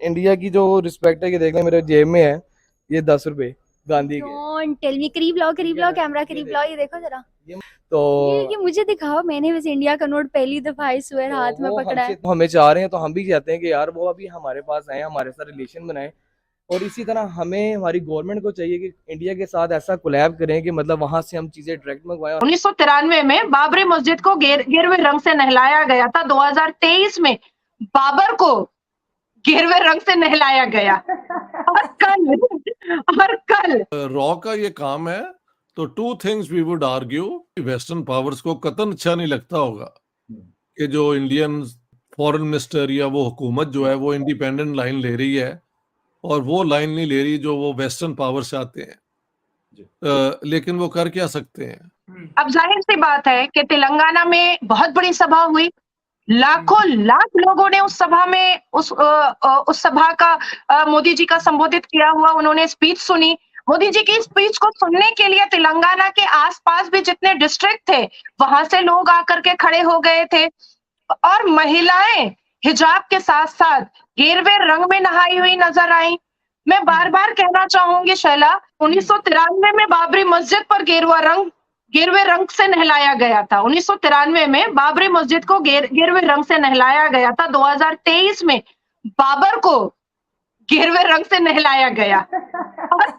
India की जो respect है कि देख लें मेरे जेब में है ये 10 रुपए गांधी के। डोंट टेल मी, करीब लाओ कैमरा, करीब लाओ, ये देखो जरा। तो ये मुझे दिखाओ, मैंने वैसे इंडिया का नोट पहली दफा इस बार हाथ में वो पकड़ा हमसे है। तो हमें चाह रहे हैं, तो हम भी चाहते हैं कि यार वो अभी हमारे पास आए, हमारे साथ रिलेशन बनाए। और इसी तरह हमें हमारी गवर्नमेंट को चाहिए कि इंडिया के साथ ऐसा कोलैब करें कि मतलब वहां से हम चीजें डायरेक्ट मंगवाएं। 1993 में बाबरी मस्जिद को गिरवे रंग से नहलाया गया था। 2023 में बाबर को गिरवे रंग से नहलाया गया। और कल रॉ का ये काम है। तो two things we would argue, western powers को कतन अच्छा नहीं लगता होगा कि जो इंडियन फॉरेन मिनिस्टर या वो हुकूमत जो है वो इंडिपेंडेंट लाइन ले रही है और वो लाइन नहीं ले रही जो वो वेस्टर्न पावर्स चाहते हैं। लेकिन वो कर क्या सकते हैं? अब जाहिर सी बात है कि तेलंगाना में बहुत बड़ी सभा हुई, लाखों लाख लोगों ने उस सभा में उस सभा का मोदी जी का संबोधित किया हुआ उन्होंने स्पीच सुनी। मोदी जी की स्पीच को सुनने के लिए तेलंगाना के आसपास भी जितने डिस्ट्रिक्ट थे वहां से लोग आकर के खड़े हो गए थे और महिलाएं हिजाब के साथ साथ गेरवे रंग में नहाई हुई नजर आई। मैं बार बार कहना चाहूंगी शैला, 1993 में बाबरी मस्जिद पर गिरवे रंग से नहलाया गया था। 1993 में बाबरी मस्जिद को गिरवे रंग से नहलाया गया था। 2023 में बाबर को गिरवे रंग से नहलाया गया। और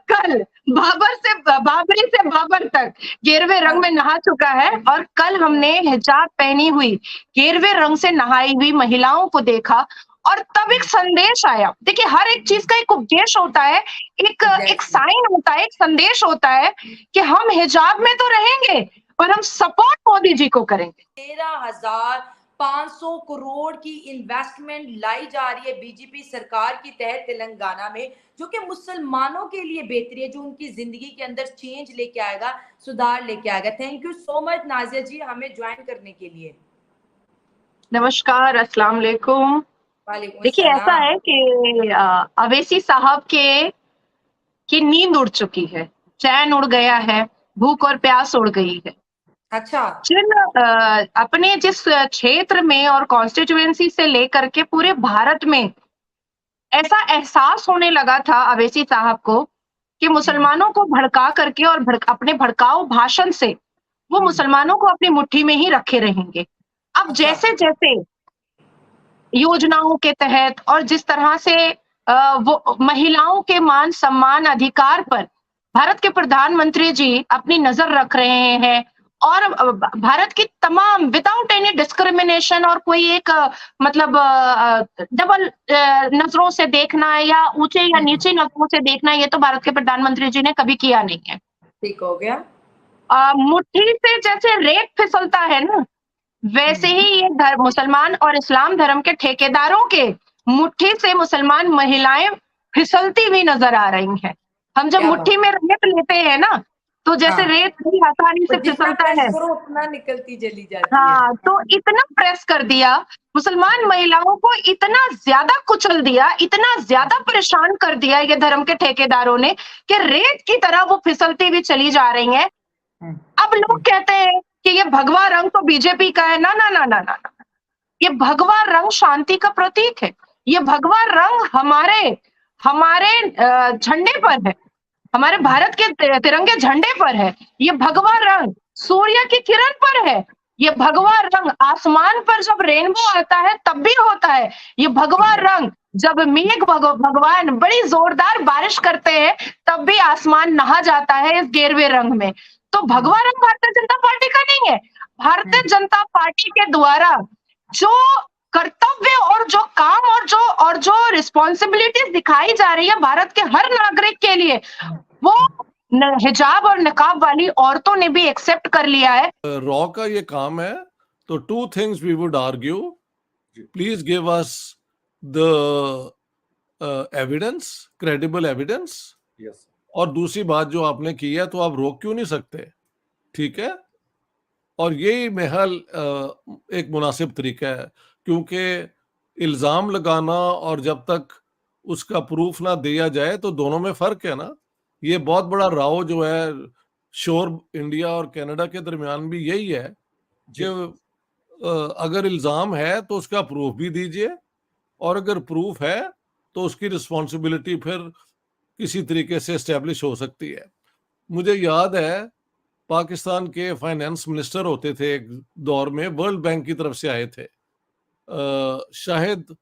कल बाबरी से बाबर तक गिरवे रंग में नहा चुका है। और कल हमने हिजाब पहनी हुई गिरवे रंग से नहाई हुई महिलाओं को देखा और तब एक संदेश आया। देखिए, हर एक चीज का एक उपदेश होता है, एक साइन होता है, एक संदेश होता है कि हम हिजाब में तो रहेंगे पर हम सपोर्ट मोदी जी को करेंगे। 13,500 करोड़ की इन्वेस्टमेंट लाई जा रही है बीजेपी सरकार की तहत तेलंगाना में, जो कि मुसलमानों के लिए बेहतरी है, जो उनकी जिंदगी के अंदर चेंज लेके आएगा, सुधार लेके आएगा। Thank you so much Nazia ji हमें ज्वाइन करने के लिए। नमस्कार, अस्सलाम वालेकुम। वालेकुम देखिए, ऐसा अस्सलाम। है कि अवैसी साहब की नींद उड़ चुकी है, चैन उड़ गया है, भूख और प्यास उड़ गई है। अच्छा, अपने जिस क्षेत्र में और कॉन्स्टिट्यूएंसी से लेकर के पूरे भारत में ऐसा एहसास होने लगा था अवैसी साहब को कि मुसलमानों को भड़का करके और अपने भड़काऊ भाषण से वो मुसलमानों को अपनी मुट्ठी में ही रखे रहेंगे। अब जैसे जैसे योजनाओं के तहत और जिस तरह से वो महिलाओं के मान सम्मान अधिकार पर भारत के प्रधानमंत्री जी अपनी नजर रख रहे हैं और भारत की तमाम विदाउट एनी डिस्क्रिमिनेशन और कोई एक मतलब डबल नजरों से देखना या ऊंचे या नीचे नजरों से देखना, ये तो भारत के प्रधानमंत्री जी ने कभी किया नहीं है। ठीक हो गया। मुट्ठी से जैसे रेत फिसलता है ना, वैसे ही ये मुसलमान और इस्लाम धर्म के ठेकेदारों के मुट्ठी से मुसलमान महिलाएं फिसलती हुई नजर आ रही हैं। हम जब मुट्ठी में रेत लेते हैं ना, तो जैसे रेत भी आसानी से फिसलता है, उतना निकलती चली जाती है। हाँ, तो इतना प्रेस कर दिया, मुसलमान महिलाओं को इतना ज्यादा कुचल दिया, इतना ज्यादा परेशान कर दिया ये धर्म के ठेकेदारों ने कि रेत की तरह वो फिसलती हुई चली जा रही हैं। अब लोग कहते हैं कि ये भगवा रंग तो बीजेपी का है। ना ना ना ना ना, ये भगवा रंग शांति का प्रतीक है। ये भगवा रंग हमारे हमारे झंडे पर है, हमारे भारत के तिरंगे झंडे पर है। ये भगवा रंग सूर्य की किरण पर है। ये भगवा रंग आसमान पर जब रेनबो आता है तब भी होता है। ये भगवा रंग जब भगवान बड़ी जोरदार बारिश करते हैं तब भी आसमान नहा जाता है इस गेरवे रंग में। तो भगवा रंग भारतीय जनता पार्टी का नहीं है। भारतीय जनता पार्टी के द्वारा जो कर्तव्य और जो काम और जो रिस्पॉन्सिबिलिटीज दिखाई जा रही है भारत के हर नागरिक के लिए, वो हिजाब और निकाब वाली औरतों ने भी एक्सेप्ट कर लिया है। रॉ का ये काम है। तो two things we would argue, please give us the evidence, credible evidence. और दूसरी बात जो आपने की है तो आप रोक क्यों नहीं सकते? ठीक है, और यही महल एक मुनासिब तरीका है, क्योंकि इल्जाम लगाना और जब तक उसका प्रूफ ना दिया जाए तो दोनों में फर्क है ना। ये बहुत बड़ा राव जो है शोर इंडिया और कनाडा के दरमियान भी यही है कि अगर इल्जाम है तो उसका प्रूफ भी दीजिए और अगर प्रूफ है तो उसकी रिस्पॉन्सिबिलिटी फिर किसी तरीके से एस्टेब्लिश हो सकती है। मुझे याद है पाकिस्तान के फाइनेंस मिनिस्टर होते थे एक दौर में, वर्ल्ड बैंक की तरफ से आए थे, शाहिद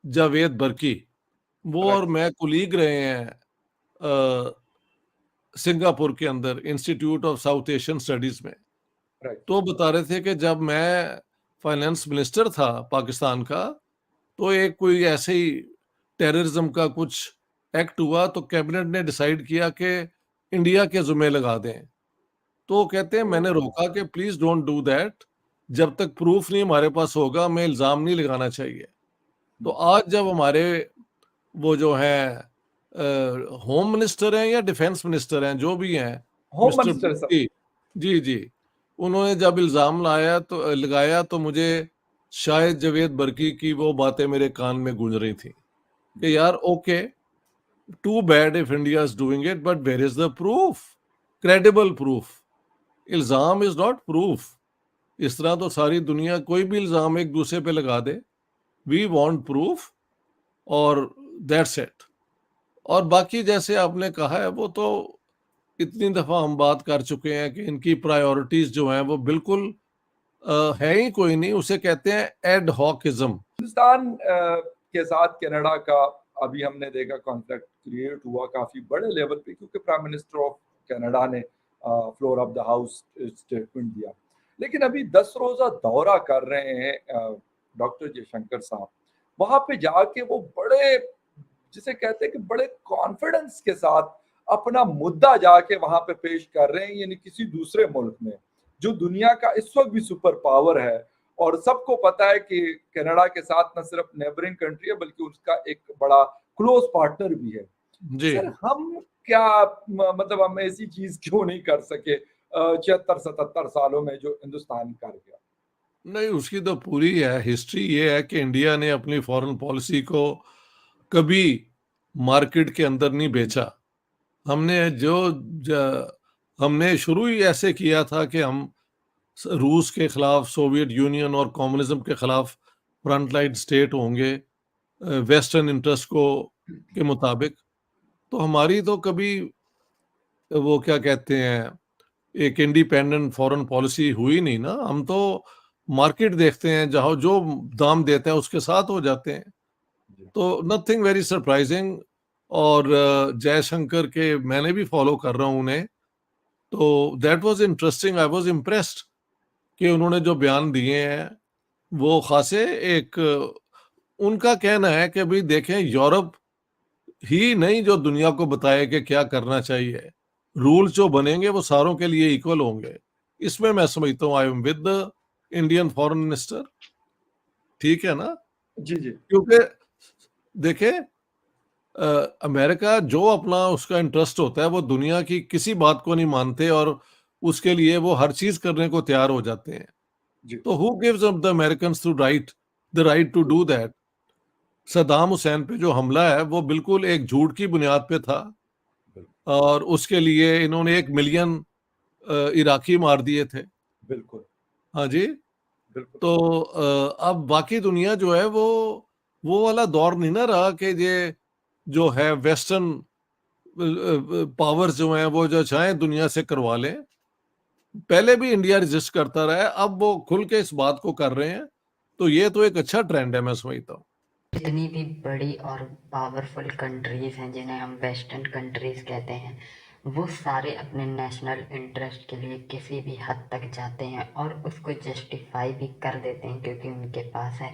जावेद बर्की, वो और मैं कुलीग रहे हैं सिंगापुर के अंदर institute of south Asian studies में। तो बता रहे थे कि जब मैं फाइनेंस मिनिस्टर था पाकिस्तान का, तो एक कोई ऐसे ही टेररिज्म का कुछ एक्ट हुआ, तो कैबिनेट ने डिसाइड किया कि इंडिया के जुम्मे लगा दें। तो कहते हैं मैंने रोका कि प्लीज डोंट डू दैट, जब तक प्रूफ नहीं हमारे पास होगा हमें इल्जाम नहीं लगाना चाहिए। तो आज जब हमारे वो जो है होम मिनिस्टर हैं या डिफेंस मिनिस्टर हैं, जो भी हैं, होम मिस्टर मिनिस्टर साहब, बर्की, जी जी, उन्होंने जब इल्जाम लगाया तो मुझे शायद जावेद बर्की की वो बातें मेरे कान में गूंज रही थी कि यार okay, too bad if India is doing it, but where is the proof, credible proof. इल्जाम इज नॉट प्रूफ। इस तरह तो सारी दुनिया कोई भी इल्जाम एक दूसरे पे लगा दे। वी वांट प्रूफ और दैट्स इट। और बाकी जैसे आपने कहा है वो तो इतनी दफा हम बात कर चुके हैं कि इनकी प्रायोरिटीज जो हैं वो बिल्कुल है ही कोई नहीं, उसे कहते हैं एड हॉकिज्म। हिंदुस्तान के साथ कनाडा का अभी हमने देखा कॉन्फ्लिक्ट क्रिएट हुआ काफी बड़े लेवल पे, क्योंकि प्राइम मिनिस्टर ऑफ कनाडा ने floor of the house statement दिया। लेकिन अभी 10 रोजा दौरा कर रहे हैं डॉक्टर जयशंकर साहब, वहां पे जाके वो बड़े, जिसे कहते हैं कि बड़े कॉन्फिडेंस के साथ अपना मुद्दा जाके वहां पे पेश कर रहे हैं, यानी किसी दूसरे मुल्क में जो दुनिया का इस वक्त भी सुपर पावर है। और सबको पता है कि कनाडा के साथ न सिर्फ नेबरिंग कंट्री है बल्कि उसका एक बड़ा क्लोज पार्टनर भी है। जी सर हम क्या मतलब हम ऐसी चीज क्यों नहीं कर सके 76-77 सालों में जो हिंदुस्तान कर गया? नहीं, उसकी तो पूरी है हिस्ट्री। ये है कि इंडिया ने अपनी फॉरेन पॉलिसी को कभी मार्केट के अंदर नहीं बेचा। हमने हमने शुरू ही ऐसे किया था कि हम रूस के खिलाफ, सोवियत यूनियन और कम्युनिज्म के खिलाफ फ्रंटलाइन स्टेट होंगे वेस्टर्न इंटरेस्ट को के मुताबिक। तो हमारी तो कभी वो क्या कहते हैं, एक इंडिपेंडेंट फॉरेन पॉलिसी हुई नहीं ना। हम तो मार्केट देखते हैं, जहां जो दाम देता है उसके साथ हो जाते हैं। तो नथिंग वेरी सरप्राइजिंग। और जयशंकर के मैंने भी फॉलो कर रहा हूं उन्हें, तो that was interesting. I was impressed कि उन्होंने जो बयान दिए हैं वो खासे एक, उनका कहना है कि भाई देखें, यूरोप ही नहीं जो दुनिया को बताए कि क्या करना चाहिए, रूल जो बनेंगे वो सारों के लिए इक्वल होंगे। इसमें मैं समझता हूँ I am with the Indian foreign minister. ठीक है ना? जी जी, क्योंकि देखे अमेरिका जो अपना उसका इंटरेस्ट होता है वो दुनिया की किसी बात को नहीं मानते और उसके लिए वो हर चीज करने को तैयार हो जाते हैं। जी। तो who gives up the Americans to the right to do that? Saddam Hussein पे जो हमला है वो बिल्कुल एक झूठ की बुनियाद पे था, और उसके लिए इन्होंने 1 मिलियन इराकी मार दिए थे। बिल्कुल हाँ जी। बिल्कुल। तो अब बाकी दुनिया जो है वो वाला दौर नहीं ना रहा कि ये जो है वेस्टर्न पावर्स जो हैं वो जो चाहे दुनिया से करवा लें। पहले भी इंडिया रेजिस्ट करता रहा है, अब वो खुल के इस बात को कर रहे हैं, तो ये तो एक अच्छा ट्रेंड है, मैं समझता हूँ। जितनी भी बड़ी और पावरफुल कंट्रीज हैं जिन्हें हम वेस्टर्न कंट्रीज कहते हैं, वो सारे अपने नेशनल इंटरेस्ट के लिए किसी भी हद तक जाते हैं और उसको जस्टिफाई भी कर देते हैं, क्योंकि उनके पास है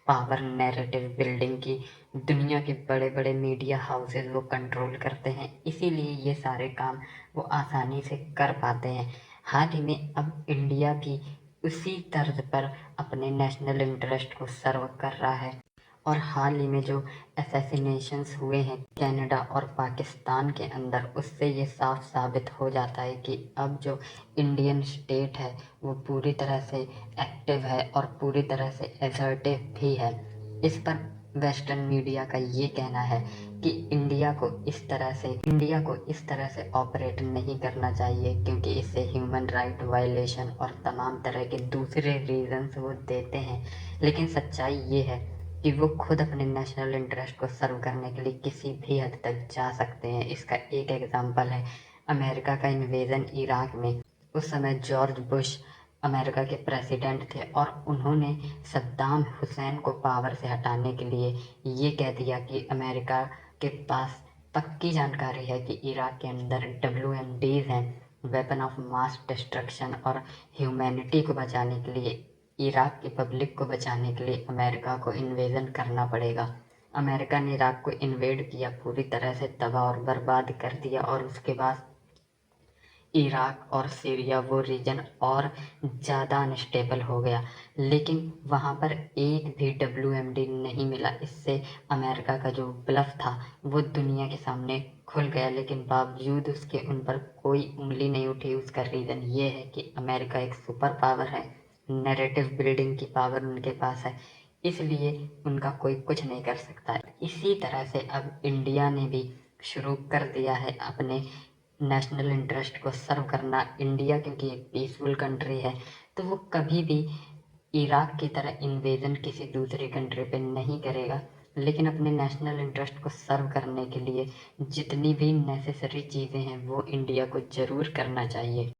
पावर नैरेटिव बिल्डिंग की। दुनिया के बड़े बड़े मीडिया हाउसेज वो कंट्रोल करते हैं, इसीलिए ये सारे काम वो आसानी से कर पाते हैं। हाल ही में अब इंडिया भी उसी तर्ज पर अपने नेशनल इंटरेस्ट को सर्व कर रहा है। और हाल ही में जो असैसिनेशंस हुए हैं कनाडा और पाकिस्तान के अंदर, उससे ये साफ साबित हो जाता है कि अब जो इंडियन स्टेट है वो पूरी तरह से एक्टिव है और पूरी तरह से असर्टिव भी है। इस पर वेस्टर्न मीडिया का ये कहना है कि इंडिया को इस तरह से ऑपरेट नहीं करना चाहिए, क्योंकि इससे ह्यूमन राइट वायलेशन और तमाम तरह के दूसरे रीजंस वो देते हैं। लेकिन सच्चाई ये है कि वो खुद अपने नेशनल इंटरेस्ट को सर्व करने के लिए किसी भी हद तक जा सकते हैं। इसका एक एग्जांपल है अमेरिका का इन्वेजन इराक में। उस समय जॉर्ज बुश अमेरिका के प्रेसिडेंट थे और उन्होंने सद्दाम हुसैन को पावर से हटाने के लिए ये कह दिया कि अमेरिका के पास पक्की जानकारी है कि इराक के अंदर WMDs हैं, वेपन ऑफ मास डिस्ट्रक्शन, और ह्यूमैनिटी को बचाने के लिए, इराक की पब्लिक को बचाने के लिए अमेरिका को इन्वेजन करना पड़ेगा। अमेरिका ने इराक को इन्वेड किया, पूरी तरह से तबाह और बर्बाद कर दिया, और उसके बाद इराक और सीरिया वो रीजन और ज़्यादा अनस्टेबल हो गया। लेकिन वहाँ पर एक भी WMD नहीं मिला। इससे अमेरिका का जो ब्लफ था वो दुनिया के सामने खुल गया, लेकिन बावजूद उसके उन पर कोई उंगली नहीं उठी। उसका रीज़न ये है कि अमेरिका एक सुपर पावर है, नैरेटिव बिल्डिंग की पावर उनके पास है, इसलिए उनका कोई कुछ नहीं कर सकता। इसी तरह से अब इंडिया ने भी शुरू कर दिया है अपने नेशनल इंटरेस्ट को सर्व करना। इंडिया क्योंकि एक पीसफुल कंट्री है, तो वो कभी भी इराक की तरह इन्वेजन किसी दूसरी कंट्री पे नहीं करेगा, लेकिन अपने नेशनल इंटरेस्ट को सर्व करने के लिए जितनी भी नेसेसरी चीज़ें हैं वो इंडिया को ज़रूर करना चाहिए।